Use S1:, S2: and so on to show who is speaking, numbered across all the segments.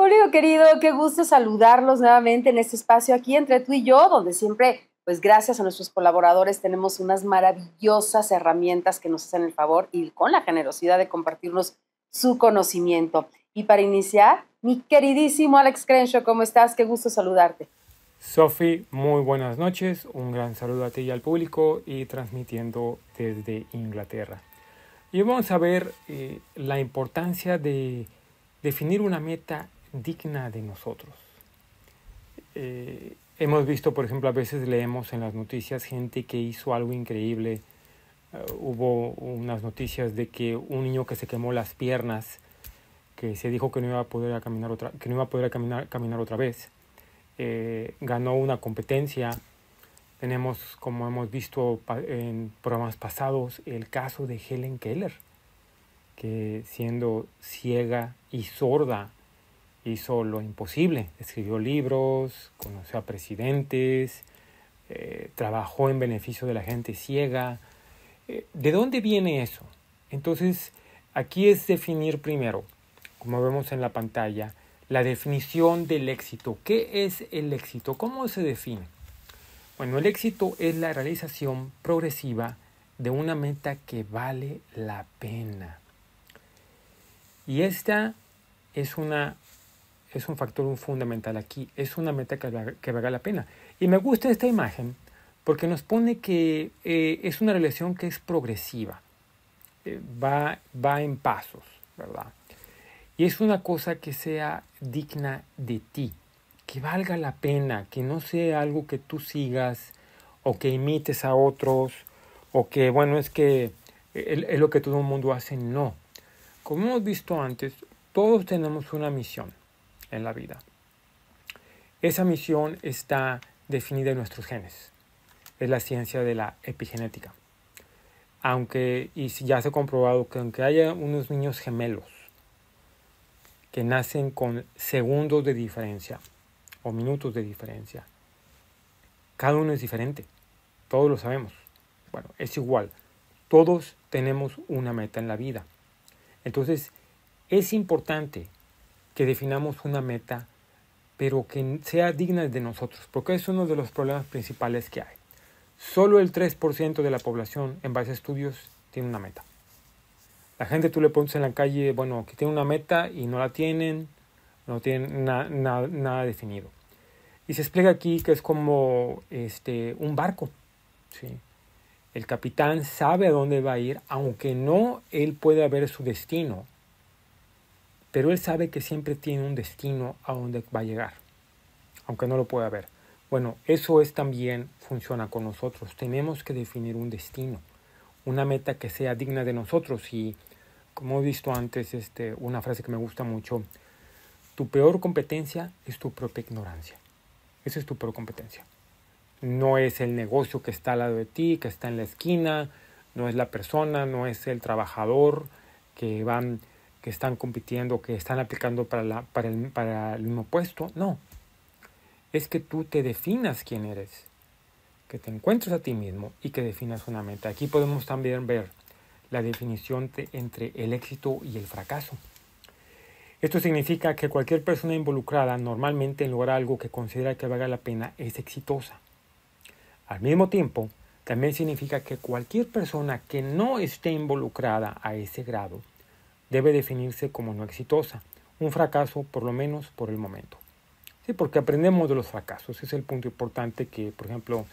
S1: Julio, querido, qué gusto saludarlos nuevamente en este espacio aquí entre tú y yo, donde siempre, pues gracias a nuestros colaboradores, tenemos unas maravillosas herramientas que nos hacen el favor y con la generosidad de compartirnos su conocimiento. Y para iniciar, mi queridísimo Alex Crenshaw, ¿cómo estás? Qué gusto saludarte.
S2: Sofi, muy buenas noches. Un gran saludo a ti y al público y transmitiendo desde Inglaterra. Y vamos a ver la importancia de definir una meta digna de nosotros. Hemos visto, por ejemplo, a veces leemos en las noticias gente que hizo algo increíble. Hubo unas noticias de que un niño que se quemó las piernas, que se dijo que no iba a poder caminar otra vez, ganó una competencia. Tenemos, como hemos visto en programas pasados, el caso de Helen Keller, que siendo ciega y sorda hizo lo imposible. Escribió libros, conoció a presidentes, trabajó en beneficio de la gente ciega. ¿De dónde viene eso? Entonces, aquí es definir primero, como vemos en la pantalla, la definición del éxito. ¿Qué es el éxito? ¿Cómo se define? Bueno, el éxito es la realización progresiva de una meta que vale la pena. Y esta es un factor fundamental aquí. Es una meta que valga la pena. Y me gusta esta imagen porque nos pone que es una relación que es progresiva. Va en pasos, ¿verdad? Y es una cosa que sea digna de ti, que valga la pena, que no sea algo que tú sigas o que imites a otros o que, bueno, es que es lo que todo el mundo hace. No. Como hemos visto antes, todos tenemos una misión en la vida. Esa misión está definida en nuestros genes. Es la ciencia de la epigenética. Y ya se ha comprobado que aunque haya unos niños gemelos que nacen con segundos de diferencia o minutos de diferencia, cada uno es diferente. Todos lo sabemos. Bueno, es igual. Todos tenemos una meta en la vida. Entonces, es importante que definamos una meta, pero que sea digna de nosotros, porque es uno de los problemas principales que hay. Solo el 3% de la población, en base a estudios, tiene una meta. La gente tú le pones en la calle, bueno, que tiene una meta y no la tienen, no tienen nada definido. Y se explica aquí que es como un barco, ¿sí? El capitán sabe a dónde va a ir, aunque no él puede ver su destino, pero él sabe que siempre tiene un destino a donde va a llegar, aunque no lo pueda ver. Bueno, eso también funciona con nosotros. Tenemos que definir un destino, una meta que sea digna de nosotros. Y como he visto antes, una frase que me gusta mucho: tu peor competencia es tu propia ignorancia. Esa es tu peor competencia. No es el negocio que está al lado de ti, que está en la esquina, no es la persona, no es el trabajador que están compitiendo, que están aplicando para el mismo puesto. No, es que tú te definas quién eres, que te encuentres a ti mismo y que definas una meta. Aquí podemos también ver la definición entre el éxito y el fracaso. Esto significa que cualquier persona involucrada normalmente en lograr algo que considera que valga la pena es exitosa. Al mismo tiempo, también significa que cualquier persona que no esté involucrada a ese grado debe definirse como no exitosa, un fracaso por lo menos por el momento. Sí, porque aprendemos de los fracasos. Ese es el punto importante que, por ejemplo,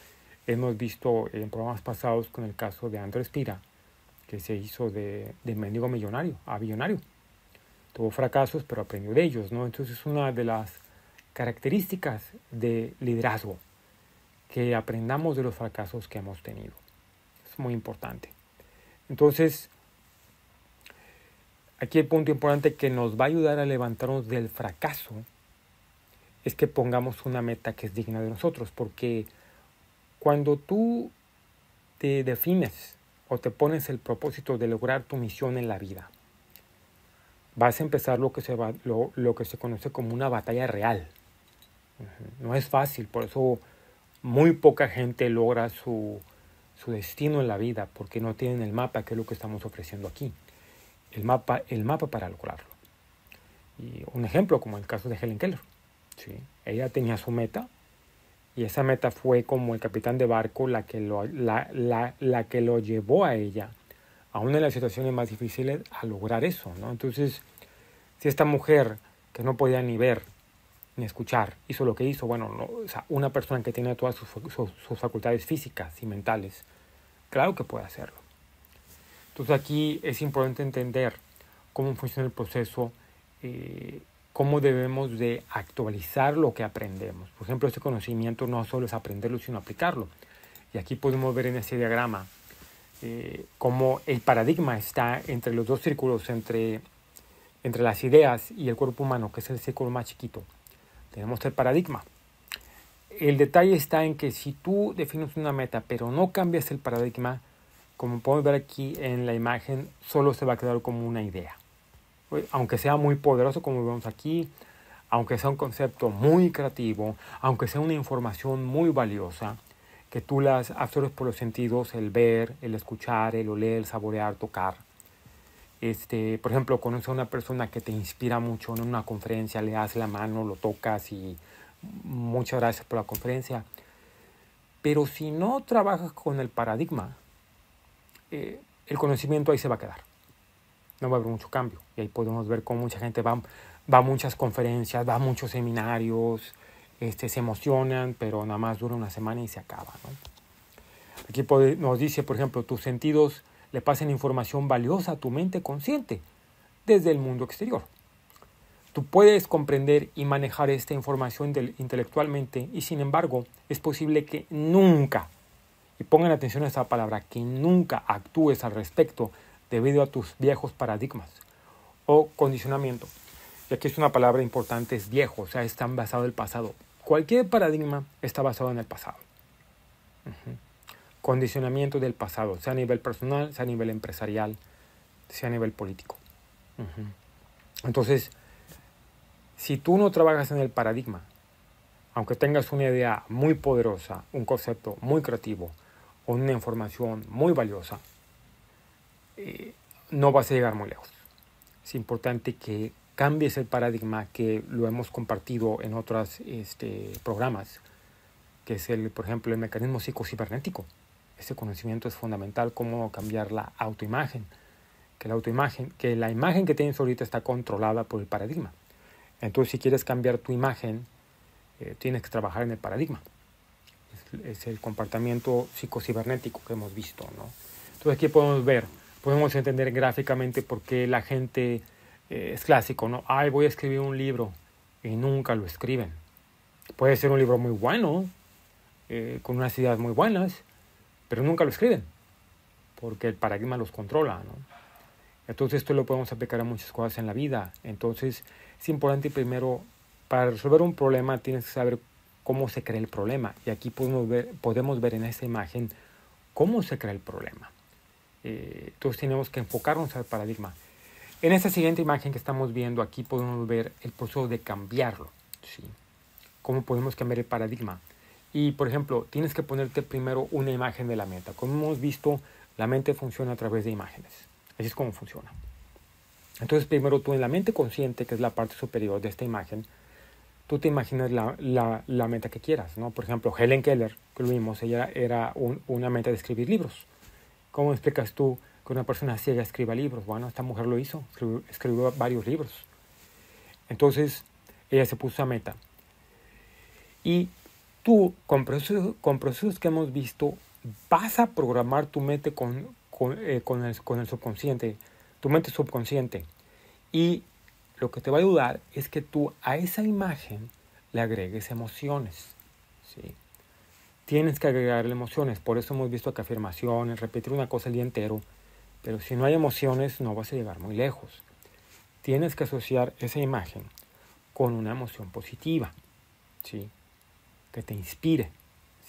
S2: hemos visto en programas pasados con el caso de Andrés Pira, que se hizo de mendigo millonario a billonario. Tuvo fracasos, pero aprendió de ellos, ¿no? Entonces es una de las características de liderazgo, que aprendamos de los fracasos que hemos tenido. Es muy importante. Entonces, aquí el punto importante que nos va a ayudar a levantarnos del fracaso es que pongamos una meta que es digna de nosotros, porque cuando tú te defines o te pones el propósito de lograr tu misión en la vida, vas a empezar lo que se conoce como una batalla real. No es fácil, por eso muy poca gente logra su destino en la vida, porque no tienen el mapa, que es lo que estamos ofreciendo aquí. El mapa para lograrlo. Y un ejemplo como el caso de Helen Keller. ¿Sí? Ella tenía su meta y esa meta fue como el capitán de barco la que lo llevó a ella, aún en las situaciones más difíciles, a lograr eso, ¿no? Entonces, si esta mujer que no podía ni ver ni escuchar hizo lo que hizo, bueno, no, o sea, una persona que tiene todas sus facultades físicas y mentales, claro que puede hacerlo. Entonces aquí es importante entender cómo funciona el proceso, cómo debemos de actualizar lo que aprendemos. Por ejemplo, este conocimiento no solo es aprenderlo, sino aplicarlo. Y aquí podemos ver en este diagrama cómo el paradigma está entre los dos círculos, entre las ideas y el cuerpo humano, que es el círculo más chiquito. Tenemos el paradigma. El detalle está en que si tú defines una meta, pero no cambias el paradigma, como podemos ver aquí en la imagen, solo se va a quedar como una idea. Aunque sea muy poderoso, como vemos aquí, aunque sea un concepto muy creativo, aunque sea una información muy valiosa, que tú las absorbes por los sentidos, el ver, el escuchar, el oler, el saborear, tocar. Por ejemplo, conoces a una persona que te inspira mucho en una conferencia, le das la mano, lo tocas y muchas gracias por la conferencia. Pero si no trabajas con el paradigma, el conocimiento ahí se va a quedar. No va a haber mucho cambio. Y ahí podemos ver cómo mucha gente va a muchas conferencias, va a muchos seminarios, se emocionan, pero nada más dura una semana y se acaba, ¿no? Aquí nos dice, por ejemplo, tus sentidos le pasan información valiosa a tu mente consciente desde el mundo exterior. Tú puedes comprender y manejar esta información intelectualmente y sin embargo es posible que nunca, y pongan atención a esa palabra, que nunca actúes al respecto debido a tus viejos paradigmas o condicionamiento. Y aquí es una palabra importante, es viejo, o sea, están basados en el pasado. Cualquier paradigma está basado en el pasado. Condicionamiento del pasado, sea a nivel personal, sea a nivel empresarial, sea a nivel político. Entonces, si tú no trabajas en el paradigma, aunque tengas una idea muy poderosa, un concepto muy creativo o una información muy valiosa, no vas a llegar muy lejos. Es importante que cambies el paradigma, que lo hemos compartido en otros programas, que es, por ejemplo, el mecanismo psicocibernético. Este conocimiento es fundamental, cómo cambiar la autoimagen. Que la imagen que tienes ahorita está controlada por el paradigma. Entonces, si quieres cambiar tu imagen, tienes que trabajar en el paradigma. Es el comportamiento psicocibernético que hemos visto, ¿no? Entonces, aquí podemos entender gráficamente por qué la gente es clásico, ¿no? Voy a escribir un libro y nunca lo escriben. Puede ser un libro muy bueno, con unas ideas muy buenas, pero nunca lo escriben, porque el paradigma los controla, ¿no? Entonces esto lo podemos aplicar a muchas cosas en la vida. Entonces es importante primero, para resolver un problema tienes que saber cómo se crea el problema. Y aquí podemos ver en esta imagen cómo se crea el problema. Entonces tenemos que enfocarnos al paradigma. En esta siguiente imagen que estamos viendo aquí podemos ver el proceso de cambiarlo, ¿sí? Cómo podemos cambiar el paradigma. Y, por ejemplo, tienes que ponerte primero una imagen de la meta. Como hemos visto, la mente funciona a través de imágenes. Así es como funciona. Entonces, primero tú en la mente consciente, que es la parte superior de esta imagen, tú te imaginas la meta que quieras, ¿no? Por ejemplo, Helen Keller, que lo vimos, ella era una meta de escribir libros. ¿Cómo explicas tú que una persona ciega escriba libros? Bueno, esta mujer lo hizo, escribió varios libros. Entonces, ella se puso a meta. Y tú, con procesos que hemos visto, vas a programar tu mente con el subconsciente, tu mente subconsciente. Y lo que te va a ayudar es que tú a esa imagen le agregues emociones, ¿sí? Tienes que agregarle emociones. Por eso hemos visto que afirmaciones, repetir una cosa el día entero. Pero si no hay emociones, no vas a llegar muy lejos. Tienes que asociar esa imagen con una emoción positiva, ¿sí? Que te inspire,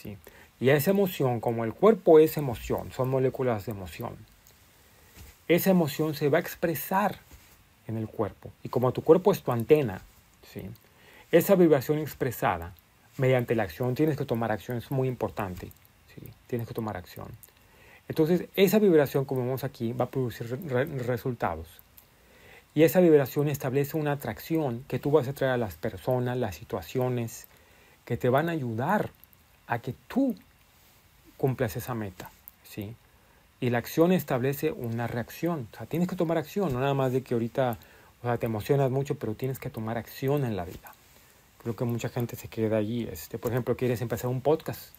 S2: ¿sí? Y esa emoción, como el cuerpo es emoción, son moléculas de emoción, esa emoción se va a expresar en el cuerpo. Y como tu cuerpo es tu antena, ¿sí? Esa vibración expresada mediante la acción, tienes que tomar acción, es muy importante, ¿sí? Tienes que tomar acción. Entonces, esa vibración, como vemos aquí, va a producir resultados. Y esa vibración establece una atracción que tú vas a traer a las personas, las situaciones, que te van a ayudar a que tú cumplas esa meta, ¿sí? Y la acción establece una reacción. O sea, tienes que tomar acción, no nada más de que ahorita, o sea, te emocionas mucho, pero tienes que tomar acción en la vida. Creo que mucha gente se queda allí. Por ejemplo, quieres empezar un podcast.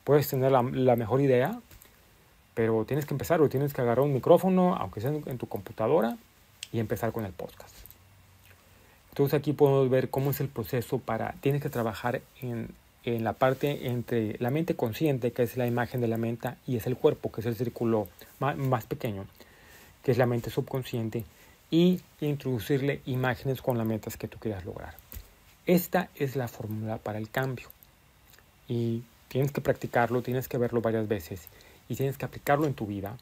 S2: Puedes tener la mejor idea, pero tienes que empezar, o tienes que agarrar un micrófono, aunque sea en tu computadora, y empezar con el podcast. Entonces aquí podemos ver cómo es el proceso tienes que trabajar en la parte entre la mente consciente, que es la imagen de la mente, y es el cuerpo, que es el círculo más pequeño, que es la mente subconsciente, y introducirle imágenes con las metas que tú quieras lograr. Esta es la fórmula para el cambio. Y tienes que practicarlo, tienes que verlo varias veces, y tienes que aplicarlo en tu vida.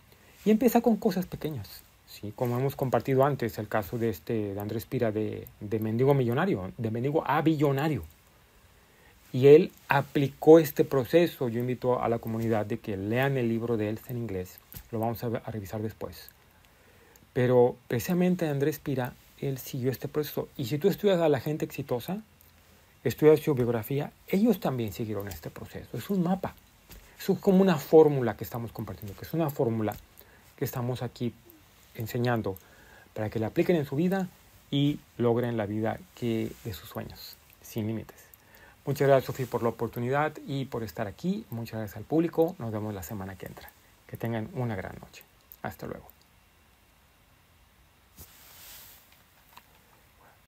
S2: Y empieza con cosas pequeñas. Sí, como hemos compartido antes, el caso de Andrés Pira, de mendigo millonario, de mendigo a billonario. Y él aplicó este proceso. Yo invito a la comunidad de que lean el libro de él, está en inglés. Lo vamos a revisar después. Pero precisamente Andrés Pira, él siguió este proceso. Y si tú estudias a la gente exitosa, estudias su biografía, ellos también siguieron este proceso. Es un mapa. Es como una fórmula que estamos compartiendo, que es una fórmula que estamos aquí enseñando para que la apliquen en su vida y logren la vida de sus sueños, sin límites. Muchas gracias, Sofía, por la oportunidad y por estar aquí. Muchas gracias al público. Nos vemos la semana que entra. Que tengan una gran noche. Hasta luego.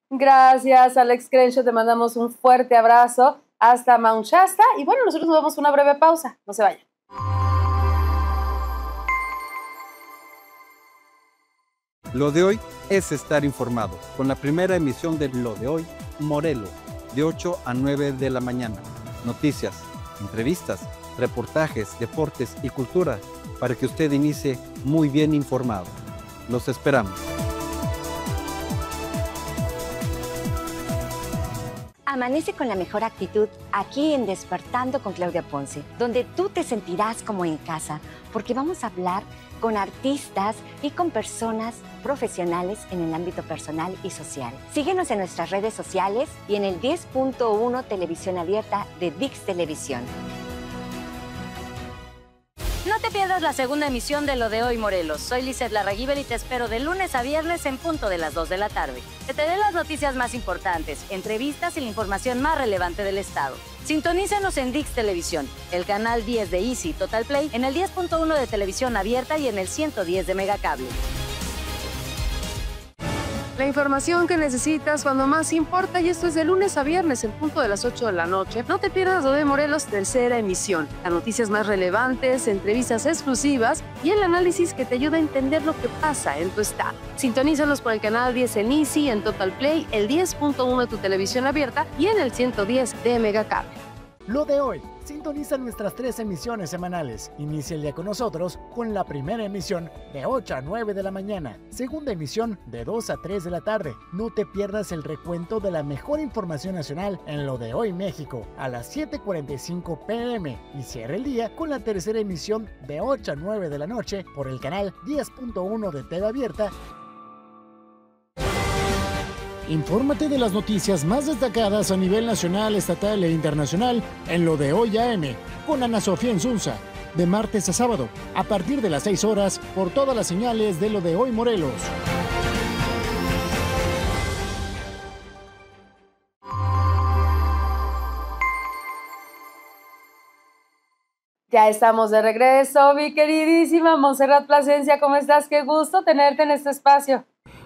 S1: Gracias, Alex Crenshaw. Te mandamos un fuerte abrazo hasta Mount Shasta. Y bueno, nosotros nos vamos a una breve pausa. No se vayan.
S3: Lo de hoy es estar informado, con la primera emisión de Lo de Hoy, Morelos, de 8 a 9 de la mañana. Noticias, entrevistas, reportajes, deportes y cultura, para que usted inicie muy bien informado. Los esperamos.
S4: Amanece con la mejor actitud aquí en Despertando con Claudia Ponce, donde tú te sentirás como en casa, porque vamos a hablar con artistas y con personas profesionales en el ámbito personal y social. Síguenos en nuestras redes sociales y en el 10.1 Televisión Abierta de ViX Televisión.
S5: No te pierdas la segunda emisión de Lo de Hoy, Morelos. Soy Lizeth Larraguibel y te espero de lunes a viernes en punto de las 2 de la tarde. Te daré las noticias más importantes, entrevistas y la información más relevante del estado. Sintonízanos en ViX Televisión, el canal 10 de Easy Total Play, en el 10.1 de Televisión Abierta y en el 110 de Megacable.
S1: La información que necesitas cuando más importa, y esto es de lunes a viernes en punto de las 8 de la noche. No te pierdas Lo de Morelos, tercera emisión. Las noticias más relevantes, entrevistas exclusivas y el análisis que te ayuda a entender lo que pasa en tu estado. Sintonízalos por el canal 10 en Easy, en Total Play, el 10.1 de tu televisión abierta y en el 110 de Megacable.
S6: Lo de Hoy. Sintoniza nuestras 3 emisiones semanales. Inicia el día con nosotros con la primera emisión de 8 a 9 de la mañana. Segunda emisión de 2 a 3 de la tarde. No te pierdas el recuento de la mejor información nacional en Lo de Hoy México a las 7:45 p.m. Y cierra el día con la tercera emisión de 8 a 9 de la noche por el canal 10.1 de TV Abierta. Infórmate de las noticias más destacadas a nivel nacional, estatal e internacional en Lo de Hoy AM con Ana Sofía Insunza, de martes a sábado, a partir de las 6 horas, por todas las señales de Lo de Hoy Morelos.
S1: Ya estamos de regreso, mi queridísima Montserrat Plasencia. ¿Cómo estás? Qué gusto tenerte en este espacio.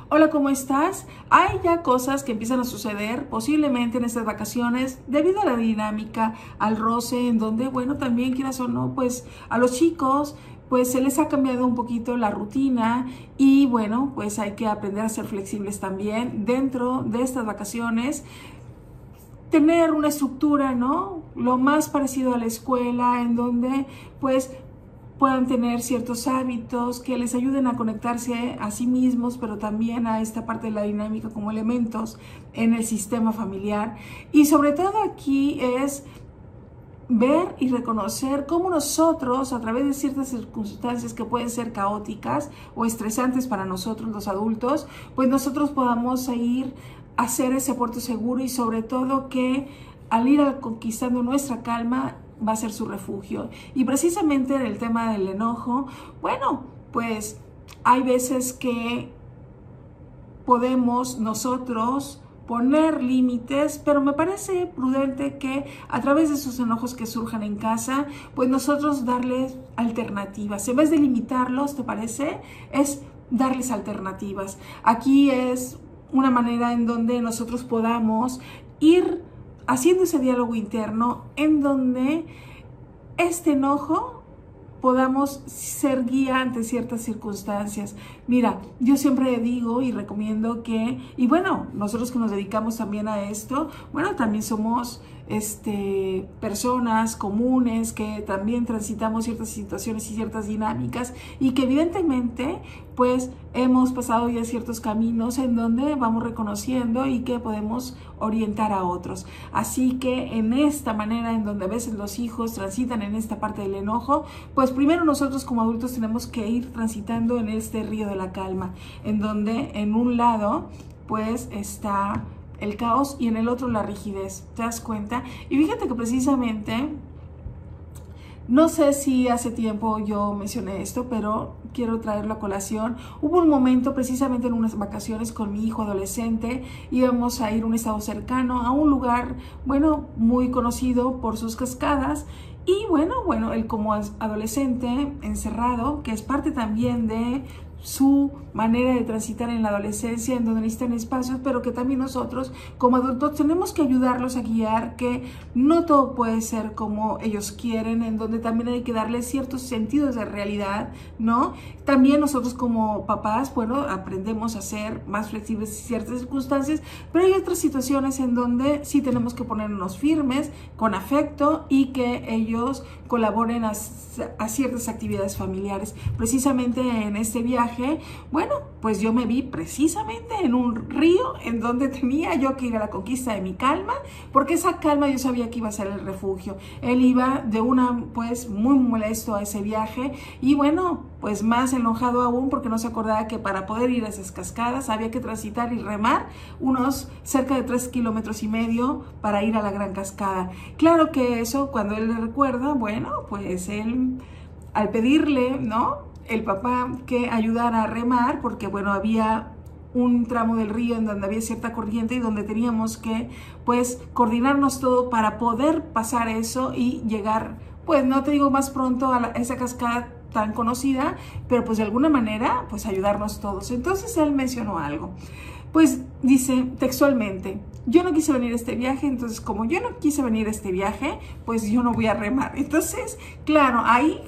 S7: Hola, ¿cómo estás? Hay ya cosas que empiezan a suceder posiblemente en estas vacaciones debido a la dinámica, al roce, en donde, bueno, también quieras o no, pues a los chicos pues se les ha cambiado un poquito la rutina y bueno, pues hay que aprender a ser flexibles también dentro de estas vacaciones. Tener una estructura, ¿no? Lo más parecido a la escuela, en donde pues puedan tener ciertos hábitos que les ayuden a conectarse a sí mismos, pero también a esta parte de la dinámica como elementos en el sistema familiar. Y sobre todo aquí es ver y reconocer cómo nosotros, a través de ciertas circunstancias que pueden ser caóticas o estresantes para nosotros los adultos, pues nosotros podamos ir a hacer ese puerto seguro, y sobre todo que al ir conquistando nuestra calma va a ser su refugio. Y precisamente en el tema del enojo, bueno, pues hay veces que podemos nosotros poner límites, pero me parece prudente que a través de esos enojos que surjan en casa, pues nosotros darles alternativas. En vez de limitarlos, ¿te parece? Es darles alternativas. Aquí es una manera en donde nosotros podamos ir haciendo ese diálogo interno, en donde este enojo podamos ser guía ante ciertas circunstancias. Mira, yo siempre digo y recomiendo que, y bueno, nosotros que nos dedicamos también a esto, bueno, también somos personas comunes que también transitamos ciertas situaciones y ciertas dinámicas, y que evidentemente pues hemos pasado ya ciertos caminos en donde vamos reconociendo y que podemos orientar a otros. Así que en esta manera en donde a veces los hijos transitan en esta parte del enojo, pues primero nosotros como adultos tenemos que ir transitando en este río de la calma, en donde en un lado pues está el caos y en el otro la rigidez. ¿Te das cuenta? Y fíjate que precisamente, no sé si hace tiempo yo mencioné esto, pero quiero traerlo a colación. Hubo un momento precisamente en unas vacaciones con mi hijo adolescente, íbamos a ir a un estado cercano, a un lugar, bueno, muy conocido por sus cascadas. Y bueno, él como adolescente encerrado, que es parte también de su manera de transitar en la adolescencia, en donde necesitan espacios, pero que también nosotros como adultos tenemos que ayudarlos a guiar, que no todo puede ser como ellos quieren, en donde también hay que darles ciertos sentidos de realidad, ¿no? También nosotros como papás, bueno, aprendemos a ser más flexibles en ciertas circunstancias, pero hay otras situaciones en donde sí tenemos que ponernos firmes, con afecto, y que ellos colaboren a ciertas actividades familiares. Precisamente en este viaje, bueno, pues yo me vi precisamente en un río en donde tenía yo que ir a la conquista de mi calma, porque esa calma yo sabía que iba a ser el refugio. Él iba de pues muy molesto a ese viaje, y bueno, pues más enojado aún porque no se acordaba que para poder ir a esas cascadas había que transitar y remar unos cerca de 3,5 kilómetros para ir a la gran cascada. Claro que eso, cuando él le recuerda, bueno, pues él, al pedirle, ¿no?, el papá que ayudara a remar, porque bueno, había un tramo del río en donde había cierta corriente y donde teníamos que pues coordinarnos todo para poder pasar eso y llegar, pues no te digo más pronto a esa cascada tan conocida, pero pues de alguna manera pues ayudarnos todos. Entonces él mencionó algo, pues dice textualmente: yo no quise venir a este viaje, entonces como yo no quise venir a este viaje, pues yo no voy a remar. Entonces, claro, ahí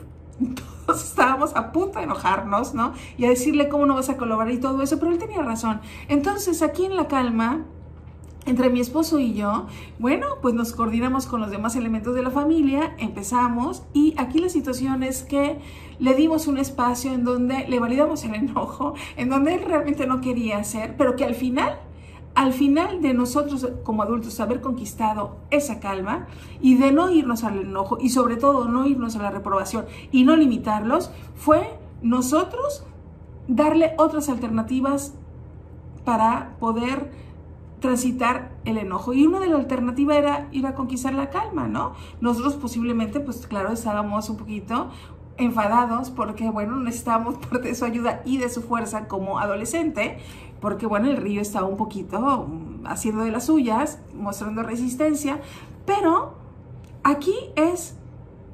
S7: todos estábamos a punto de enojarnos, ¿no? Y a decirle cómo no vas a colaborar y todo eso, pero él tenía razón. Entonces, aquí en la calma, entre mi esposo y yo, bueno, pues nos coordinamos con los demás elementos de la familia, empezamos, y aquí la situación es que le dimos un espacio en donde le validamos el enojo, en donde él realmente no quería hacer, pero que al final de nosotros como adultos haber conquistado esa calma y de no irnos al enojo, y sobre todo no irnos a la reprobación y no limitarlos, fue nosotros darle otras alternativas para poder transitar el enojo. Y una de las alternativas era ir a conquistar la calma, ¿no? Nosotros posiblemente, pues claro, estábamos un poquito enfadados porque, bueno, necesitábamos parte de su ayuda y de su fuerza como adolescente, porque, bueno, el río estaba un poquito haciendo de las suyas, mostrando resistencia, pero aquí es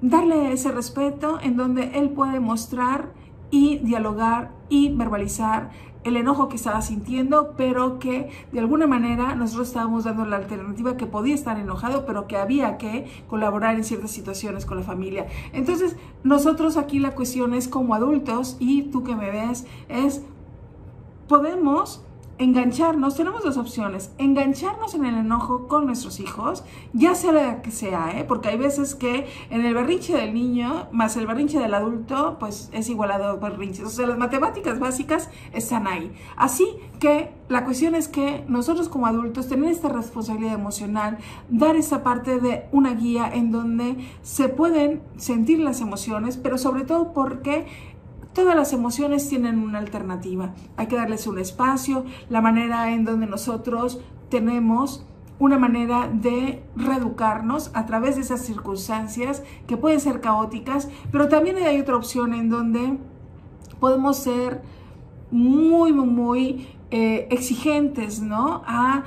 S7: darle ese respeto en donde él puede mostrar y dialogar y verbalizar el enojo que estaba sintiendo, pero que de alguna manera nosotros estábamos dando la alternativa que podía estar enojado, pero que había que colaborar en ciertas situaciones con la familia. Entonces, nosotros aquí la cuestión es como adultos, y tú que me ves, es podemos engancharnos, tenemos dos opciones: engancharnos en el enojo con nuestros hijos, ya sea la que sea, porque hay veces que en el berrinche del niño más el berrinche del adulto, pues es igual a dos berrinches. O sea, las matemáticas básicas están ahí. Así que la cuestión es que nosotros como adultos tener esta responsabilidad emocional, dar esa parte de una guía en donde se pueden sentir las emociones, pero sobre todo porque todas las emociones tienen una alternativa. Hay que darles un espacio, la manera en donde nosotros tenemos una manera de reeducarnos a través de esas circunstancias que pueden ser caóticas, pero también hay otra opción en donde podemos ser muy exigentes, ¿no? A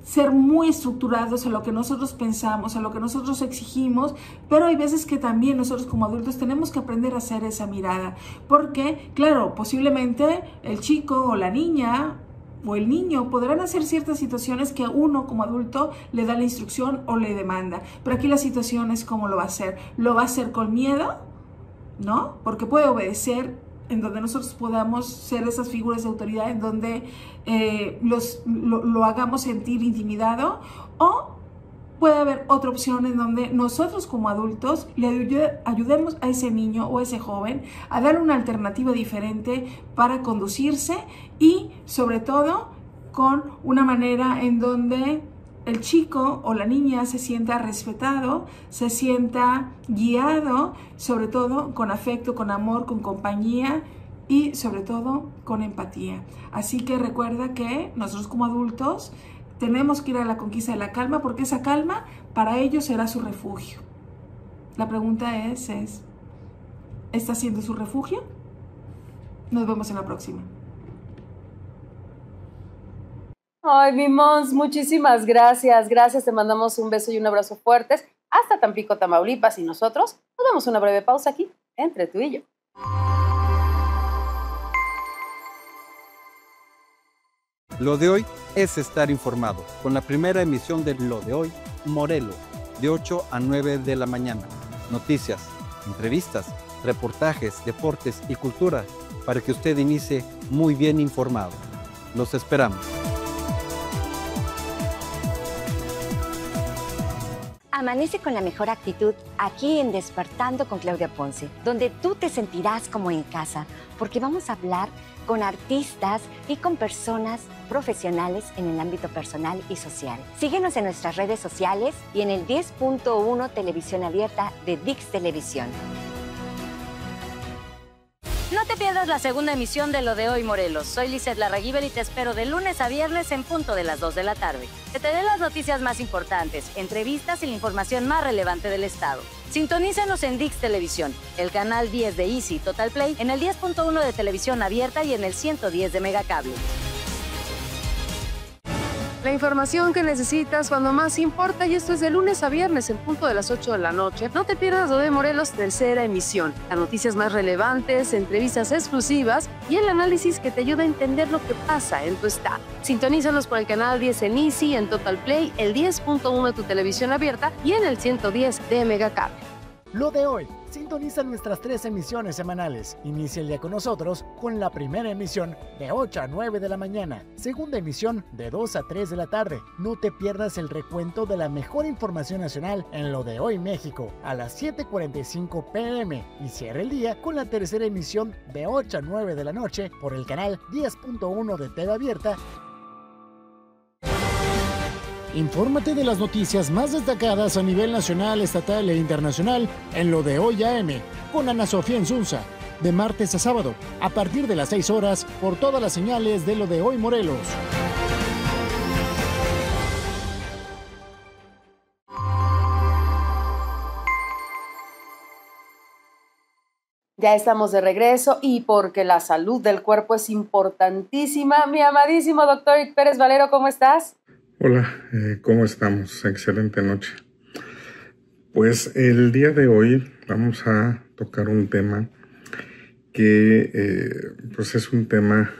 S7: ser muy estructurados a lo que nosotros pensamos, a lo que nosotros exigimos, pero hay veces que también nosotros como adultos tenemos que aprender a hacer esa mirada, porque, claro, posiblemente el chico o la niña o el niño podrán hacer ciertas situaciones que uno como adulto le da la instrucción o le demanda, pero aquí la situación es cómo lo va a hacer. ¿Lo va a hacer con miedo? ¿No? Porque puede obedecer, en donde nosotros podamos ser esas figuras de autoridad, en donde lo hagamos sentir intimidado, o puede haber otra opción en donde nosotros como adultos le ayudemos a ese niño o a ese joven a dar una alternativa diferente para conducirse, y sobre todo con una manera en donde el chico o la niña se sienta respetado, se sienta guiado, sobre todo con afecto, con amor, con compañía y sobre todo con empatía. Así que recuerda que nosotros como adultos tenemos que ir a la conquista de la calma, porque esa calma para ellos será su refugio. La pregunta es ¿está siendo su refugio? Nos vemos en la próxima.
S1: Ay, mi Mons, muchísimas gracias. Gracias, te mandamos un beso y un abrazo fuertes hasta Tampico, Tamaulipas, y nosotros nos damos una breve pausa aquí entre tú y yo.
S3: Lo de hoy es estar informado con la primera emisión de Lo de Hoy, Morelos, de 8 a 9 de la mañana. Noticias, entrevistas, reportajes, deportes y cultura para que usted inicie muy bien informado. Los esperamos.
S4: Amanece con la mejor actitud aquí en Despertando con Claudia Ponce, donde tú te sentirás como en casa, porque vamos a hablar con artistas y con personas profesionales en el ámbito personal y social. Síguenos en nuestras redes sociales y en el 10.1 Televisión Abierta de ViX Televisión.
S5: No te pierdas la segunda emisión de Lo de Hoy Morelos. Soy Lizeth Larraguibel y te espero de lunes a viernes en punto de las 2 de la tarde. Que te dé las noticias más importantes, entrevistas y la información más relevante del estado. Sintonízanos en ViX Televisión, el canal 10 de Easy Total Play, en el 10.1 de Televisión Abierta y en el 110 de Megacable.
S8: La información que necesitas cuando más importa, y esto es de lunes a viernes en punto de las 8 de la noche. No te pierdas Lo de Morelos, tercera emisión. Las noticias más relevantes, entrevistas exclusivas y el análisis que te ayuda a entender lo que pasa en tu estado. Sintonízanos por el canal 10 en Easy, en Total Play, el 10.1 de tu televisión abierta y en el 110 de Megacable.
S6: Lo de hoy. Sintoniza nuestras 3 emisiones semanales. Inicia el día con nosotros con la primera emisión de 8 a 9 de la mañana. Segunda emisión de 2 a 3 de la tarde. No te pierdas el recuento de la mejor información nacional en Lo de Hoy México a las 7:45 p.m. Y cierra el día con la tercera emisión de 8 a 9 de la noche por el canal 10.1 de TV Abierta. Infórmate de las noticias más destacadas a nivel nacional, estatal e internacional en Lo de Hoy AM con Ana Sofía Insunza, de martes a sábado, a partir de las 6 horas, por todas las señales de Lo de Hoy Morelos.
S1: Ya estamos de regreso, y porque la salud del cuerpo es importantísima, mi amadísimo doctor Eric Pérez Valero, ¿cómo estás?
S9: Hola, ¿cómo estamos? Excelente noche. Pues el día de hoy vamos a tocar un tema que pues es un tema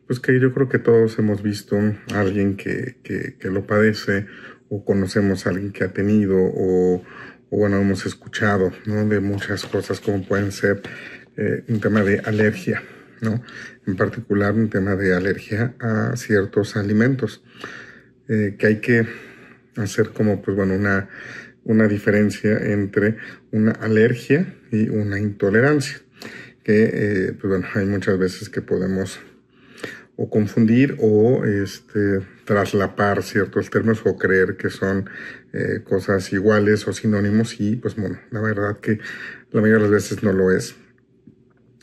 S9: pues que yo creo que todos hemos visto a alguien que lo padece, o conocemos a alguien que ha tenido, o bueno, hemos escuchado, ¿no?, de muchas cosas como pueden ser un tema de alergia, ¿no? En particular un tema de alergia a ciertos alimentos, que hay que hacer como, pues bueno, una diferencia entre una alergia y una intolerancia, que, pues bueno, hay muchas veces que podemos o confundir o traslapar ciertos términos o creer que son cosas iguales o sinónimos y, pues bueno, la verdad que la mayoría de las veces no lo es.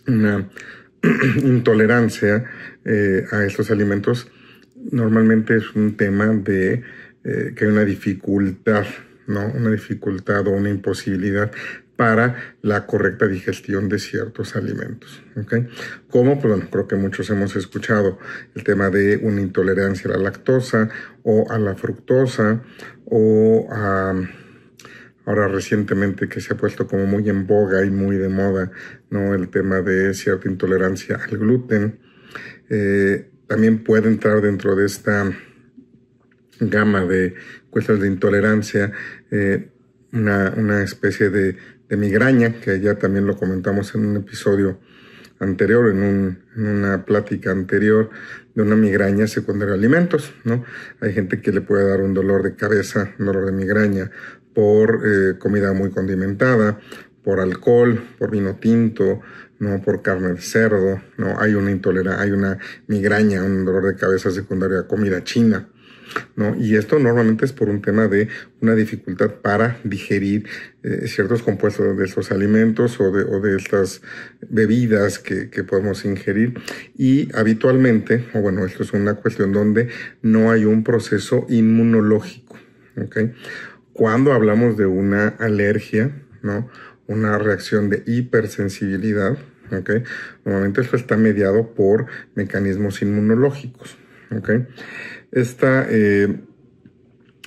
S9: Una intolerancia a estos alimentos normalmente es un tema de que hay una dificultad, ¿no? Una dificultad o una imposibilidad para la correcta digestión de ciertos alimentos, ¿ok? Como, pues bueno, creo que muchos hemos escuchado el tema de una intolerancia a la lactosa o a la fructosa o a... Ahora recientemente que se ha puesto como muy en boga y muy de moda, ¿no? El tema de cierta intolerancia al gluten. También puede entrar dentro de esta gama de cuestiones de intolerancia una especie de migraña, que ya también lo comentamos en un episodio anterior, en una plática anterior, de una migraña secundaria a alimentos, ¿no? Hay gente que le puede dar un dolor de cabeza, un dolor de migraña, por comida muy condimentada, por alcohol, por vino tinto, no por carne de cerdo, no hay una intolerancia, hay una migraña, un dolor de cabeza secundaria a comida china, ¿no? Y esto normalmente es por un tema de una dificultad para digerir ciertos compuestos de estos alimentos o de estas bebidas que podemos ingerir. Y habitualmente, o bueno, esto es una cuestión donde no hay un proceso inmunológico, ¿ok? Cuando hablamos de una alergia, ¿no? Una reacción de hipersensibilidad, ¿ok? Normalmente esto está mediado por mecanismos inmunológicos, ¿ok? Esta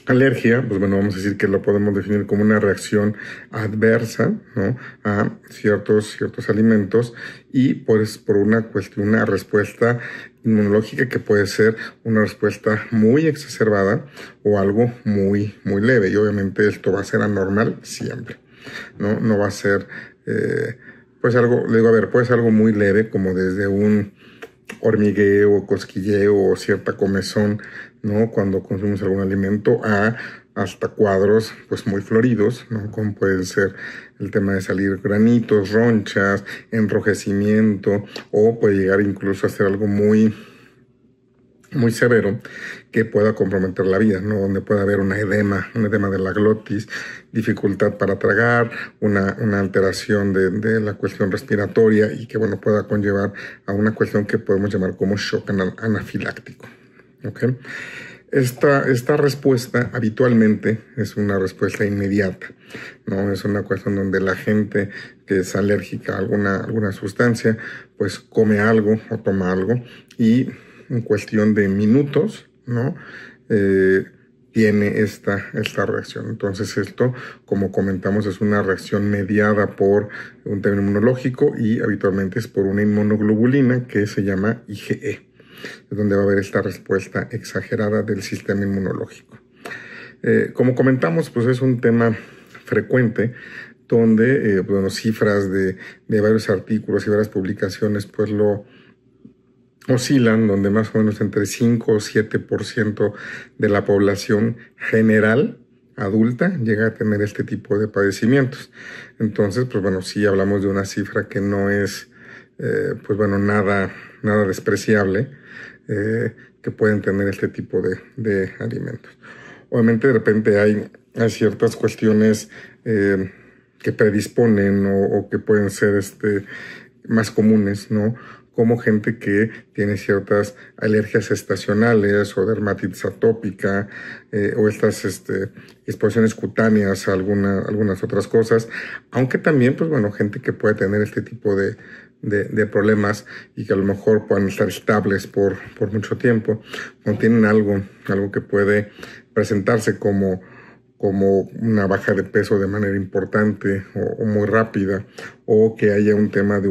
S9: alergia, pues bueno, vamos a decir que lo podemos definir como una reacción adversa, ¿no? A ciertos alimentos y pues por una cuestión, una respuesta inmunológica que puede ser una respuesta muy exacerbada o algo muy, muy leve. Y obviamente esto va a ser anormal siempre, ¿no? No va a ser, pues algo, le digo, a ver, puede ser algo muy leve como desde un hormigueo, cosquilleo o cierta comezón, ¿no? Cuando consumimos algún alimento, hasta cuadros pues muy floridos, ¿no? Como puede ser el tema de salir granitos, ronchas, enrojecimiento, o puede llegar incluso a ser algo muy, muy severo que pueda comprometer la vida, ¿no? Donde puede haber un edema de la glotis, dificultad para tragar, una alteración de la cuestión respiratoria y que, bueno, pueda conllevar a una cuestión que podemos llamar como shock anafiláctico, ¿ok? Esta respuesta habitualmente es una respuesta inmediata, ¿no? Es una cuestión donde la gente que es alérgica a alguna sustancia, pues come algo o toma algo y en cuestión de minutos, ¿no? Tiene esta reacción. Entonces esto, como comentamos, es una reacción mediada por un tema inmunológico y habitualmente es por una inmunoglobulina que se llama IgE. Es donde va a haber esta respuesta exagerada del sistema inmunológico. Como comentamos, pues es un tema frecuente donde, bueno, cifras de varios artículos y varias publicaciones, pues lo oscilan, donde más o menos entre 5 o 7% de la población general adulta llega a tener este tipo de padecimientos. Entonces, pues bueno, sí hablamos de una cifra que no es, pues bueno, nada despreciable, que pueden tener este tipo de alimentos. Obviamente de repente hay ciertas cuestiones que predisponen o que pueden ser más comunes, ¿no? Como gente que tiene ciertas alergias estacionales o dermatitis atópica o estas exposiciones cutáneas a algunas otras cosas, aunque también, pues bueno, gente que puede tener este tipo de problemas y que a lo mejor puedan estar estables por mucho tiempo, o tienen algo que puede presentarse como una baja de peso de manera importante o muy rápida, o que haya un tema de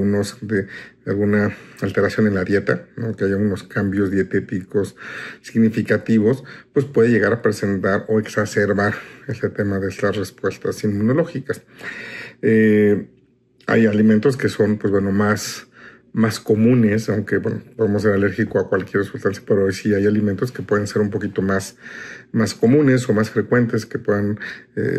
S9: alguna alteración en la dieta, ¿no? Que haya unos cambios dietéticos significativos, pues puede llegar a presentar o exacerbar este tema de estas respuestas inmunológicas. Hay alimentos que son, pues bueno, más más comunes, aunque bueno, podemos ser alérgico a cualquier sustancia, pero sí hay alimentos que pueden ser un poquito más comunes o más frecuentes que puedan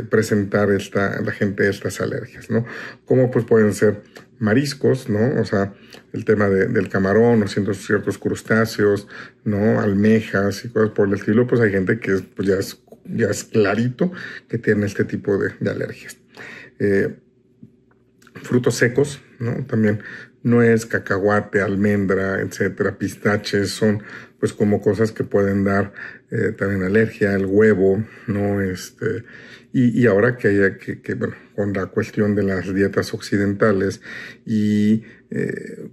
S9: presentar la gente estas alergias, ¿no? Como pues pueden ser mariscos, ¿no? O sea, el tema del camarón o ciertos crustáceos, ¿no? Almejas y cosas por el estilo, pues hay gente que pues ya es clarito que tiene este tipo de alergias. Frutos secos, ¿no? También nuez, cacahuate, almendra, etcétera, pistaches, son pues como cosas que pueden dar también alergia, el huevo, ¿no? Y ahora que bueno, con la cuestión de las dietas occidentales y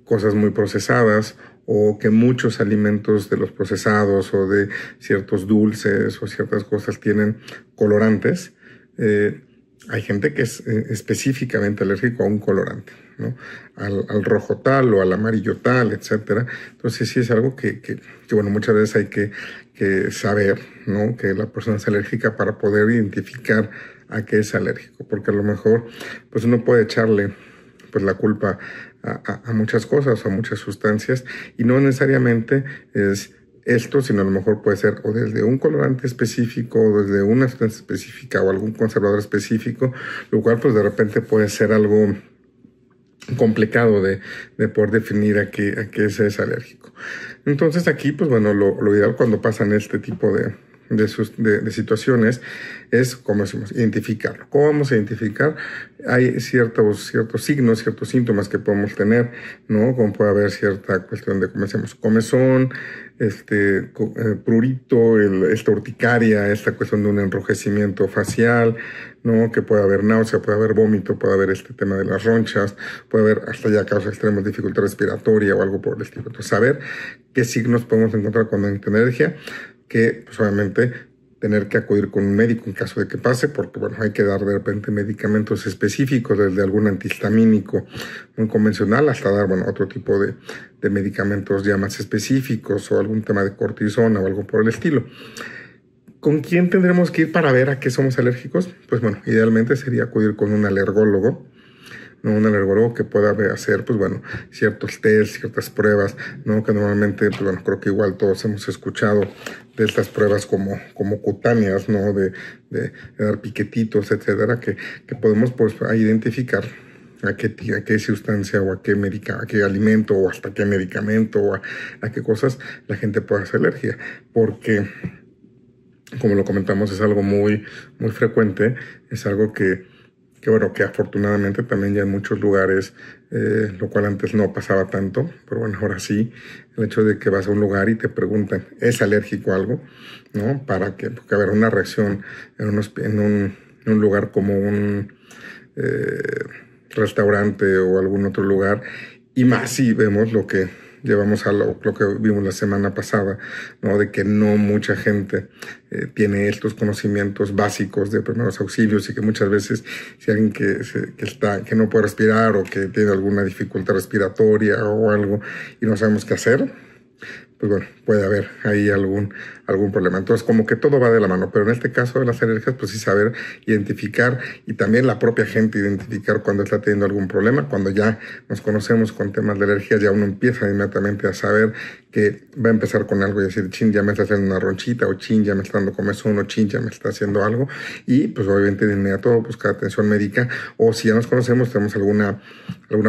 S9: cosas muy procesadas, o que muchos alimentos de los procesados o de ciertos dulces o ciertas cosas tienen colorantes, hay gente que es específicamente alérgico a un colorante, ¿no? Al rojo tal o al amarillo tal, etcétera. Entonces sí es algo que bueno, muchas veces hay que saber, ¿no? Que la persona es alérgica para poder identificar a qué es alérgico, porque a lo mejor pues uno puede echarle pues la culpa a muchas cosas o a muchas sustancias, y no necesariamente es esto, sino a lo mejor puede ser o desde un colorante específico o desde una sustancia específica o algún conservador específico, lo cual pues de repente puede ser algo complicado de poder definir a qué es alérgico. Entonces aquí pues bueno, lo ideal cuando pasan este tipo de situaciones es, como decimos, identificarlo. ¿Cómo vamos a identificar? Hay ciertos signos, ciertos síntomas que podemos tener, ¿no? Como puede haber cierta cuestión de, como decíamos, comezón, prurito, esta urticaria, esta cuestión de un enrojecimiento facial, ¿no? Que puede haber náusea, puede haber vómito, puede haber este tema de las ronchas, puede haber hasta ya causas extremas, dificultad respiratoria o algo por el estilo. Entonces, saber qué signos podemos encontrar cuando hay alergia, que pues obviamente tener que acudir con un médico en caso de que pase, porque bueno, hay que dar de repente medicamentos específicos, desde algún antihistamínico muy convencional hasta dar bueno, otro tipo de medicamentos ya más específicos o algún tema de cortisona o algo por el estilo. ¿Con quién tendremos que ir para ver a qué somos alérgicos? Pues bueno, idealmente sería acudir con un alergólogo, ¿no? Un alergólogo que pueda hacer, pues bueno, ciertos test, ciertas pruebas, ¿no? Que normalmente, pues bueno, creo que igual todos hemos escuchado de estas pruebas como cutáneas, ¿no? De dar piquetitos, etcétera, que podemos, pues, identificar a qué sustancia o a qué alimento o hasta qué medicamento o a qué cosas la gente puede hacer alergia. Porque, como lo comentamos, es algo muy, muy frecuente, es algo que bueno, que afortunadamente también ya en muchos lugares, lo cual antes no pasaba tanto, pero bueno, ahora sí, el hecho de que vas a un lugar y te preguntan, ¿es alérgico a algo? ¿No? Porque haber una reacción en un lugar como un restaurante o algún otro lugar, y más si vemos lo que llevamos a lo que vimos la semana pasada, ¿no? De que no mucha gente tiene estos conocimientos básicos de primeros auxilios, y que muchas veces si alguien que no puede respirar o que tiene alguna dificultad respiratoria o algo y no sabemos qué hacer, pues bueno, puede haber ahí algún problema. Entonces, como que todo va de la mano, pero en este caso de las alergias, pues sí saber identificar, y también la propia gente identificar cuando está teniendo algún problema. Cuando ya nos conocemos con temas de alergias, ya uno empieza inmediatamente a saber que va a empezar con algo y decir, chin, ya me está haciendo una ronchita, o chin, ya me está dando comezón, o chin, ya me está haciendo algo, y pues obviamente de inmediato buscar atención médica, o si ya nos conocemos, tenemos alguna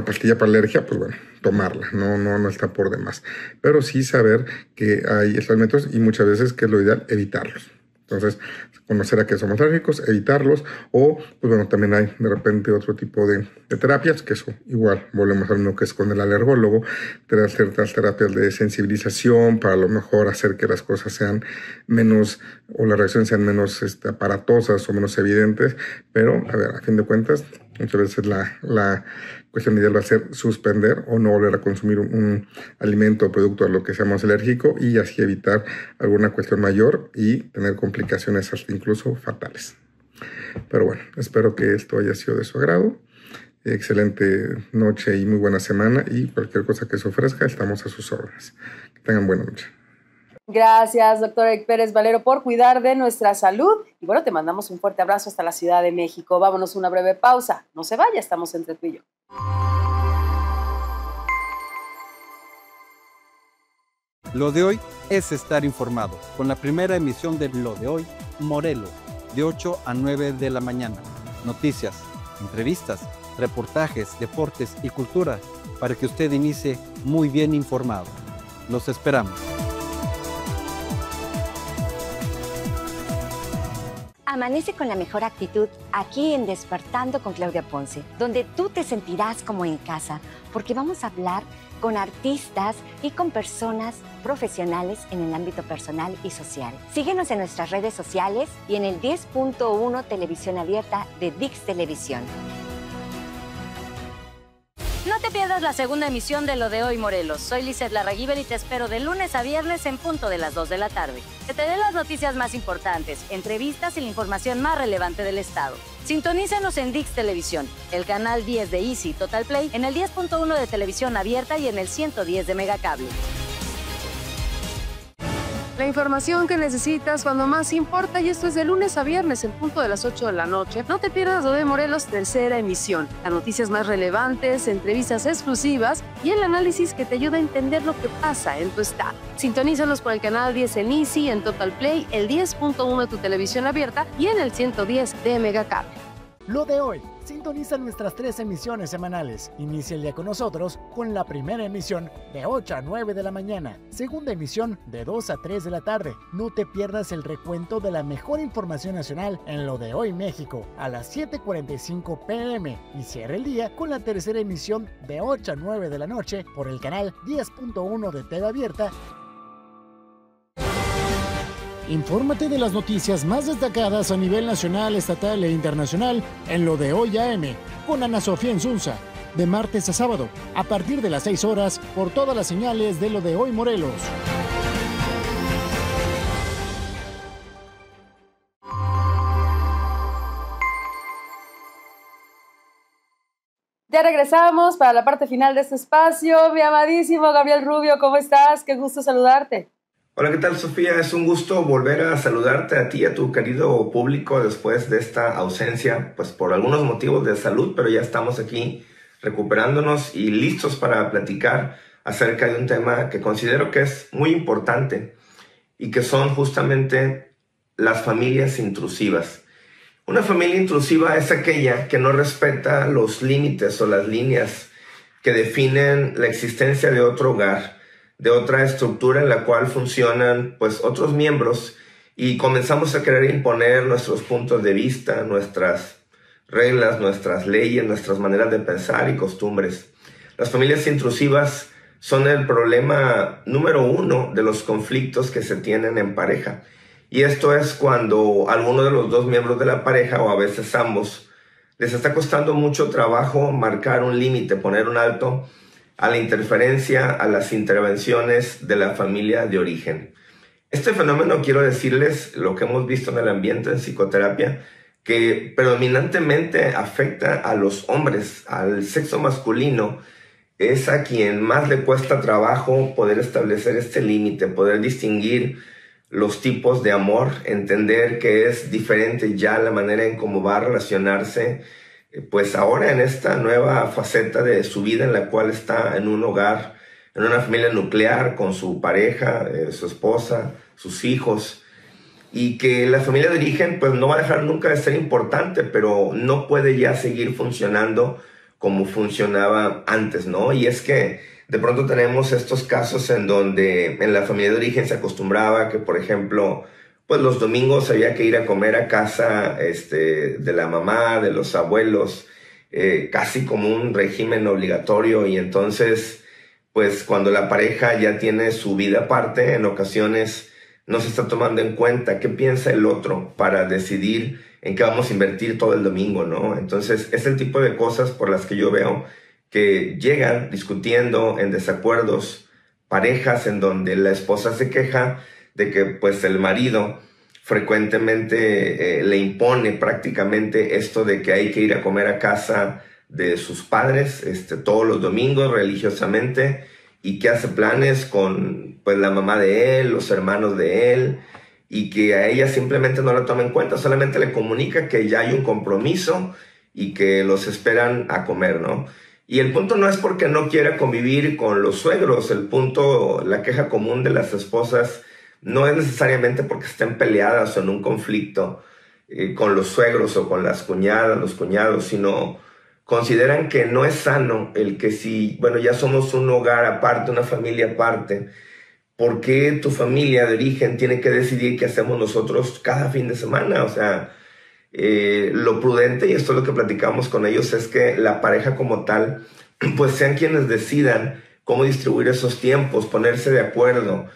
S9: pastilla para alergia, pues bueno, tomarla, no está por demás. Pero sí saber que hay estos alimentos, y muchas veces, que es lo ideal, evitarlos. Entonces, conocer a qué somos alérgicos, evitarlos, o, pues bueno, también hay de repente otro tipo de terapias, que eso igual, volvemos a lo que es con el alergólogo, tener ciertas terapias de sensibilización para a lo mejor hacer que las cosas sean menos, o las reacciones sean menos aparatosas o menos evidentes, pero, a ver, a fin de cuentas, muchas veces la cuestión ideal va a ser suspender o no volver a consumir un alimento o producto a lo que seamos alérgico, y así evitar alguna cuestión mayor y tener complicaciones hasta incluso fatales. Pero bueno, espero que esto haya sido de su agrado. Excelente noche y muy buena semana, y cualquier cosa que se ofrezca, estamos a sus órdenes. Que tengan buena noche.
S1: Gracias, doctor Eric Pérez Valero, por cuidar de nuestra salud. Y bueno, te mandamos un fuerte abrazo hasta la Ciudad de México. Vámonos a una breve pausa. No se vaya, estamos entre tú y yo.
S3: Lo de hoy es estar informado, con la primera emisión de Lo de Hoy, Morelos, de 8 a 9 de la mañana. Noticias, entrevistas, reportajes, deportes y cultura, para que usted inicie muy bien informado. Los esperamos.
S4: Amanece con la mejor actitud aquí en Despertando con Claudia Ponce, donde tú te sentirás como en casa, porque vamos a hablar con artistas y con personas profesionales en el ámbito personal y social. Síguenos en nuestras redes sociales y en el 10.1 Televisión Abierta de Dix Televisión.
S5: No te pierdas la segunda emisión de Lo de Hoy Morelos. Soy Lizeth Larraguibel y te espero de lunes a viernes en punto de las 2 de la tarde. Te daré las noticias más importantes, entrevistas y la información más relevante del estado. Sintonízanos en Dix Televisión, el canal 10 de Easy Total Play, en el 10.1 de Televisión Abierta y en el 110 de Megacable.
S8: La información que necesitas cuando más importa, y esto es de lunes a viernes en punto de las 8 de la noche. No te pierdas Lo de Morelos, tercera emisión. Las noticias más relevantes, entrevistas exclusivas y el análisis que te ayuda a entender lo que pasa en tu estado. Sintonízanos por el canal 10 en Easy, en Total Play, el 10.1 de tu televisión abierta y en el 110 de Megacable.
S6: Lo de hoy. Sintoniza nuestras 3 emisiones semanales. Inicia el día con nosotros con la primera emisión de 8 a 9 de la mañana. Segunda emisión de 2 a 3 de la tarde. No te pierdas el recuento de la mejor información nacional en Lo de Hoy México a las 7:45 p.m. Y cierra el día con la tercera emisión de 8 a 9 de la noche por el canal 10.1 de TV Abierta. Infórmate de las noticias más destacadas a nivel nacional, estatal e internacional en Lo de Hoy AM con Ana Sofía Insunza, de martes a sábado, a partir de las 6 horas por todas las señales de Lo de Hoy Morelos.
S1: Ya regresamos para la parte final de este espacio. Mi amadísimo Gabriel Rubio, ¿cómo estás? Qué gusto saludarte.
S10: Hola, ¿qué tal, Sofía? Es un gusto volver a saludarte a ti y a tu querido público después de esta ausencia, pues por algunos motivos de salud, pero ya estamos aquí recuperándonos y listos para platicar acerca de un tema que considero que es muy importante y que son justamente las familias intrusivas. Una familia intrusiva es aquella que no respeta los límites o las líneas que definen la existencia de otro hogar, de otra estructura en la cual funcionan pues otros miembros, y comenzamos a querer imponer nuestros puntos de vista, nuestras reglas, nuestras leyes, nuestras maneras de pensar y costumbres. Las familias intrusivas son el problema número 1 de los conflictos que se tienen en pareja, y esto es cuando alguno de los dos miembros de la pareja, o a veces ambos, les está costando mucho trabajo marcar un límite, poner un alto a la interferencia, a las intervenciones de la familia de origen. Este fenómeno, quiero decirles lo que hemos visto en el ambiente en psicoterapia, que predominantemente afecta a los hombres, al sexo masculino. Es a quien más le cuesta trabajo poder establecer este límite, poder distinguir los tipos de amor, entender que es diferente ya la manera en cómo va a relacionarse pues ahora en esta nueva faceta de su vida, en la cual está en un hogar, en una familia nuclear con su pareja, su esposa, sus hijos, y que la familia de origen pues no va a dejar nunca de ser importante, pero no puede ya seguir funcionando como funcionaba antes, ¿no? Y es que de pronto tenemos estos casos en donde en la familia de origen se acostumbraba que, por ejemplo, pues los domingos había que ir a comer a casa de la mamá, de los abuelos, casi como un régimen obligatorio. Y entonces, pues cuando la pareja ya tiene su vida aparte, en ocasiones no se está tomando en cuenta qué piensa el otro para decidir en qué vamos a invertir todo el domingo, ¿no? Entonces es el tipo de cosas por las que yo veo que llegan discutiendo en desacuerdos parejas en donde la esposa se queja de que pues el marido frecuentemente le impone prácticamente esto de que hay que ir a comer a casa de sus padres todos los domingos religiosamente, y que hace planes con pues la mamá de él, los hermanos de él, y que a ella simplemente no la toma en cuenta, solamente le comunica que ya hay un compromiso y que los esperan a comer, ¿no? Y el punto no es porque no quiera convivir con los suegros. El punto, la queja común de las esposas no es necesariamente porque estén peleadas o en un conflicto con los suegros o con las cuñadas, los cuñados, sino consideran que no es sano el que si, bueno, ya somos un hogar aparte, una familia aparte, ¿por qué tu familia de origen tiene que decidir qué hacemos nosotros cada fin de semana? O sea, lo prudente, y esto es lo que platicamos con ellos, es que la pareja como tal, pues sean quienes decidan cómo distribuir esos tiempos, ponerse de acuerdo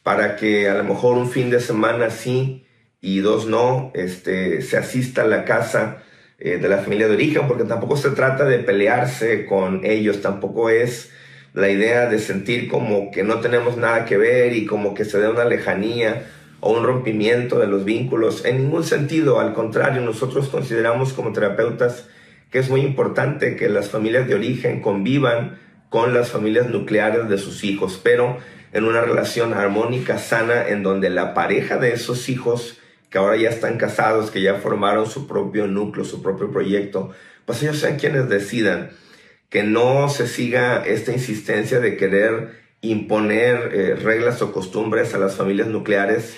S10: para que a lo mejor un fin de semana sí y 2 no, se asista a la casa de la familia de origen, porque tampoco se trata de pelearse con ellos, tampoco es la idea de sentir como que no tenemos nada que ver y como que se dé una lejanía o un rompimiento de los vínculos, en ningún sentido. Al contrario, nosotros consideramos como terapeutas que es muy importante que las familias de origen convivan con las familias nucleares de sus hijos, pero en una relación armónica, sana, en donde la pareja de esos hijos, que ahora ya están casados, que ya formaron su propio núcleo, su propio proyecto, pues ellos sean quienes decidan, que no se siga esta insistencia de querer imponer reglas o costumbres a las familias nucleares,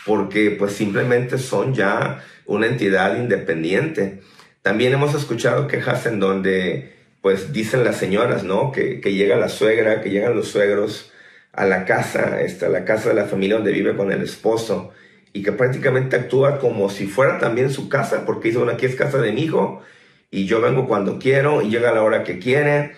S10: porque pues simplemente son ya una entidad independiente. También hemos escuchado quejas en donde pues dicen las señoras, ¿no? Que llega la suegra, que llegan los suegros a la casa de la familia donde vive con el esposo, y que prácticamente actúa como si fuera también su casa, porque dice, bueno, aquí es casa de mi hijo, y yo vengo cuando quiero, y llega a la hora que quiere,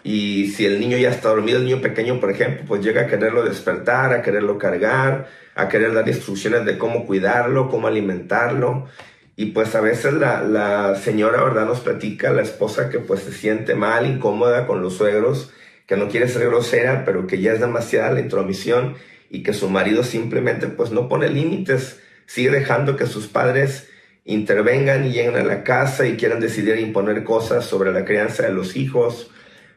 S10: y si el niño ya está dormido, el niño pequeño, por ejemplo, pues llega a quererlo despertar, a quererlo cargar, a querer dar instrucciones de cómo cuidarlo, cómo alimentarlo. Y pues a veces la señora, ¿verdad?, nos platica, la esposa, que pues se siente mal, incómoda con los suegros, que no quiere ser grosera, pero que ya es demasiada la intromisión y que su marido simplemente pues no pone límites, sigue dejando que sus padres intervengan y lleguen a la casa y quieran decidir imponer cosas sobre la crianza de los hijos.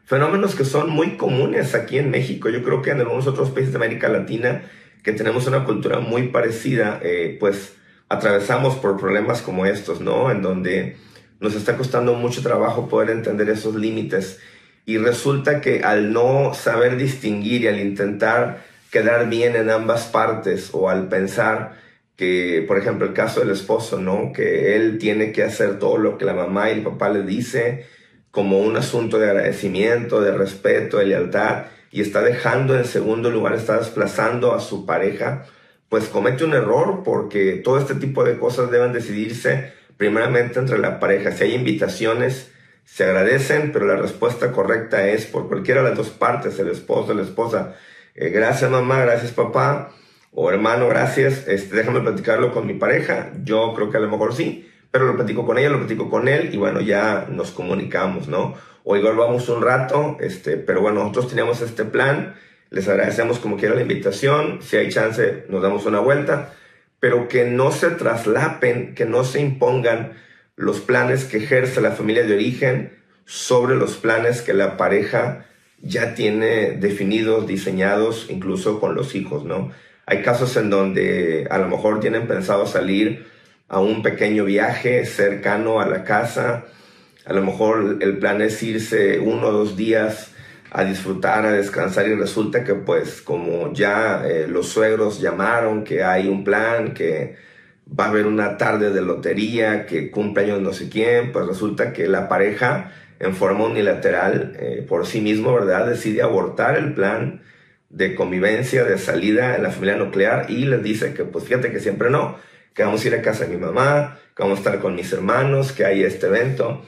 S10: Fenómenos que son muy comunes aquí en México. Yo creo que en algunos otros países de América Latina, que tenemos una cultura muy parecida, pues atravesamos por problemas como estos, ¿no? En donde nos está costando mucho trabajo poder entender esos límites. Y resulta que al no saber distinguir y al intentar quedar bien en ambas partes, o al pensar que, por ejemplo, el caso del esposo, ¿no?, que él tiene que hacer todo lo que la mamá y el papá le dice como un asunto de agradecimiento, de respeto, de lealtad, y está dejando en segundo lugar, está desplazando a su pareja, pues comete un error, porque todo este tipo de cosas deben decidirse primeramente entre la pareja. Si hay invitaciones, se agradecen, pero la respuesta correcta es por cualquiera de las dos partes, el esposo, la esposa. Gracias mamá, gracias papá, o hermano, gracias, déjame platicarlo con mi pareja. Yo creo que a lo mejor sí, pero lo platico con ella, lo platico con él, y bueno, ya nos comunicamos, ¿no? O igual vamos un rato, pero bueno, nosotros teníamos este plan, les agradecemos como quiera la invitación, si hay chance nos damos una vuelta, pero que no se traslapen, que no se impongan los planes que ejerce la familia de origen sobre los planes que la pareja ya tiene definidos, diseñados, incluso con los hijos, ¿no? Hay casos en donde a lo mejor tienen pensado salir a un pequeño viaje cercano a la casa. A lo mejor el plan es irse 1 o 2 días a disfrutar, a descansar, y resulta que pues como ya los suegros llamaron, que hay un plan, que va a haber una tarde de lotería, que cumpleaños no sé quién, pues resulta que la pareja en forma unilateral por sí mismo, ¿verdad?, decide abortar el plan de convivencia, de salida en la familia nuclear, y les dice que pues fíjate que siempre no, que vamos a ir a casa de mi mamá, que vamos a estar con mis hermanos, que hay este evento.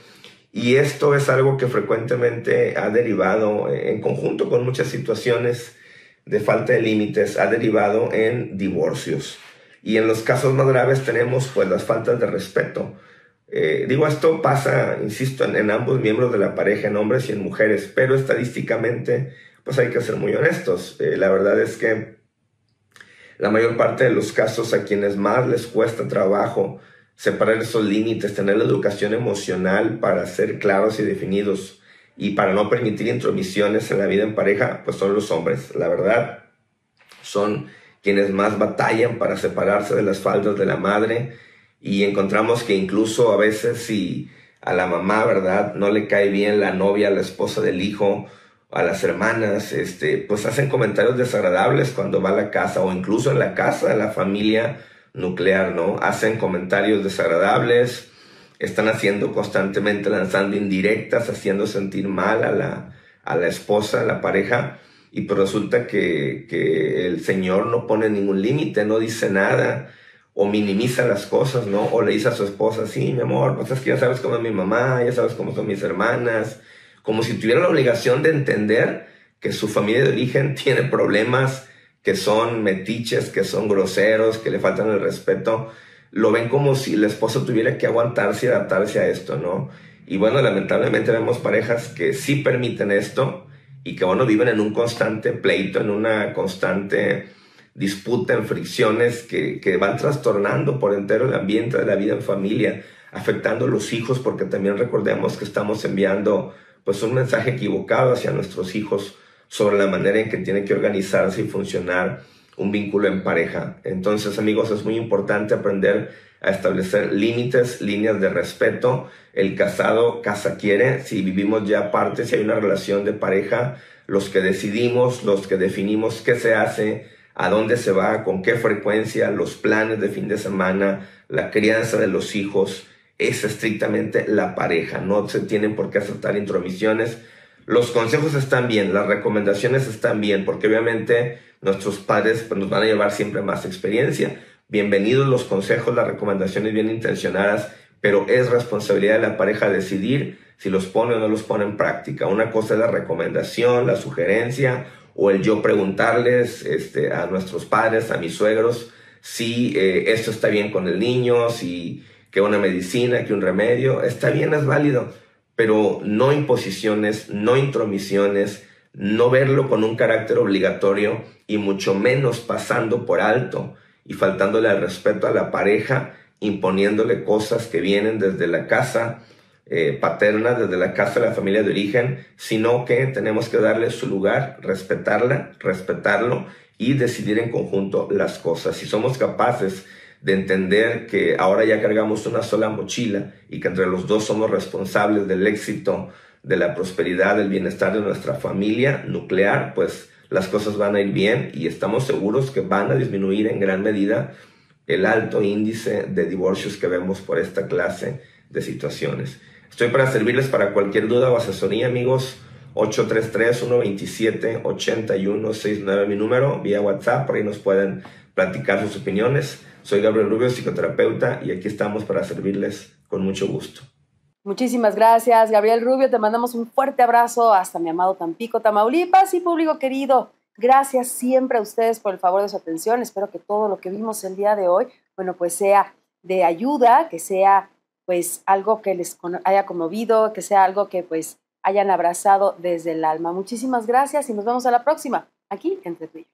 S10: Y esto es algo que frecuentemente ha derivado, en conjunto con muchas situaciones de falta de límites, ha derivado en divorcios. Y en los casos más graves tenemos pues las faltas de respeto. Esto pasa, insisto, en ambos miembros de la pareja, en hombres y en mujeres, pero estadísticamente pues hay que ser muy honestos. La verdad es que la mayor parte de los casos, a quienes más les cuesta trabajo separar esos límites, tener la educación emocional para ser claros y definidos y para no permitir intromisiones en la vida en pareja, pues son los hombres. La verdad, son quienes más batallan para separarse de las faldas de la madre, y encontramos que incluso a veces si a la mamá, ¿verdad? No le cae bien la novia, la esposa del hijo, a las hermanas, pues hacen comentarios desagradables cuando va a la casa o incluso en la casa de la familia nuclear, ¿no? Hacen comentarios desagradables, están haciendo constantemente, lanzando indirectas, haciendo sentir mal a la esposa, a la pareja, y pues resulta que el Señor no pone ningún límite, no dice nada, o minimiza las cosas, ¿no? O le dice a su esposa, sí, mi amor, pues es que ya sabes cómo es mi mamá, ya sabes cómo son mis hermanas, como si tuviera la obligación de entender que su familia de origen tiene problemas, que son metiches, que son groseros, que le faltan el respeto. Lo ven como si la esposa tuviera que aguantarse y adaptarse a esto, ¿no? Y bueno, lamentablemente vemos parejas que sí permiten esto y que, bueno, viven en un constante pleito, en una constante disputa, en fricciones que van trastornando por entero el ambiente de la vida en familia, afectando a los hijos, porque también recordemos que estamos enviando pues un mensaje equivocado hacia nuestros hijos sobre la manera en que tiene que organizarse y funcionar un vínculo en pareja. Entonces, amigos, es muy importante aprender a establecer límites, líneas de respeto. El casado casa quiere. Si vivimos ya aparte, si hay una relación de pareja, los que decidimos, los que definimos qué se hace, a dónde se va, con qué frecuencia, los planes de fin de semana, la crianza de los hijos, es estrictamente la pareja. No se tienen por qué aceptar intromisiones. Los consejos están bien, las recomendaciones están bien, porque obviamente nuestros padres pues, nos van a llevar siempre más experiencia. Bienvenidos los consejos, las recomendaciones bien intencionadas, pero es responsabilidad de la pareja decidir si los pone o no los pone en práctica. Una cosa es la recomendación, la sugerencia, o el yo preguntarles a nuestros padres, a mis suegros, si esto está bien con el niño, si que una medicina, que un remedio, está bien, es válido, pero no imposiciones, no intromisiones, no verlo con un carácter obligatorio y mucho menos pasando por alto y faltándole al respeto a la pareja, imponiéndole cosas que vienen desde la casa paterna, desde la casa de la familia de origen, sino que tenemos que darle su lugar, respetarla, respetarlo y decidir en conjunto las cosas. Si somos capaces de entender que ahora ya cargamos una sola mochila y que entre los dos somos responsables del éxito, de la prosperidad, del bienestar de nuestra familia nuclear, pues las cosas van a ir bien y estamos seguros que van a disminuir en gran medida el alto índice de divorcios que vemos por esta clase de situaciones. Estoy para servirles para cualquier duda o asesoría, amigos. 833-127-8169 mi número, vía WhatsApp, por ahí nos pueden platicar sus opiniones. Soy Gabriel Rubio, psicoterapeuta, y aquí estamos para servirles con mucho gusto.
S1: Muchísimas gracias, Gabriel Rubio. Te mandamos un fuerte abrazo hasta mi amado Tampico, Tamaulipas. Y público querido, gracias siempre a ustedes por el favor de su atención. Espero que todo lo que vimos el día de hoy, bueno, pues sea de ayuda, que sea pues algo que les haya conmovido, que sea algo que pues hayan abrazado desde el alma. Muchísimas gracias y nos vemos a la próxima, aquí entre tú y yo.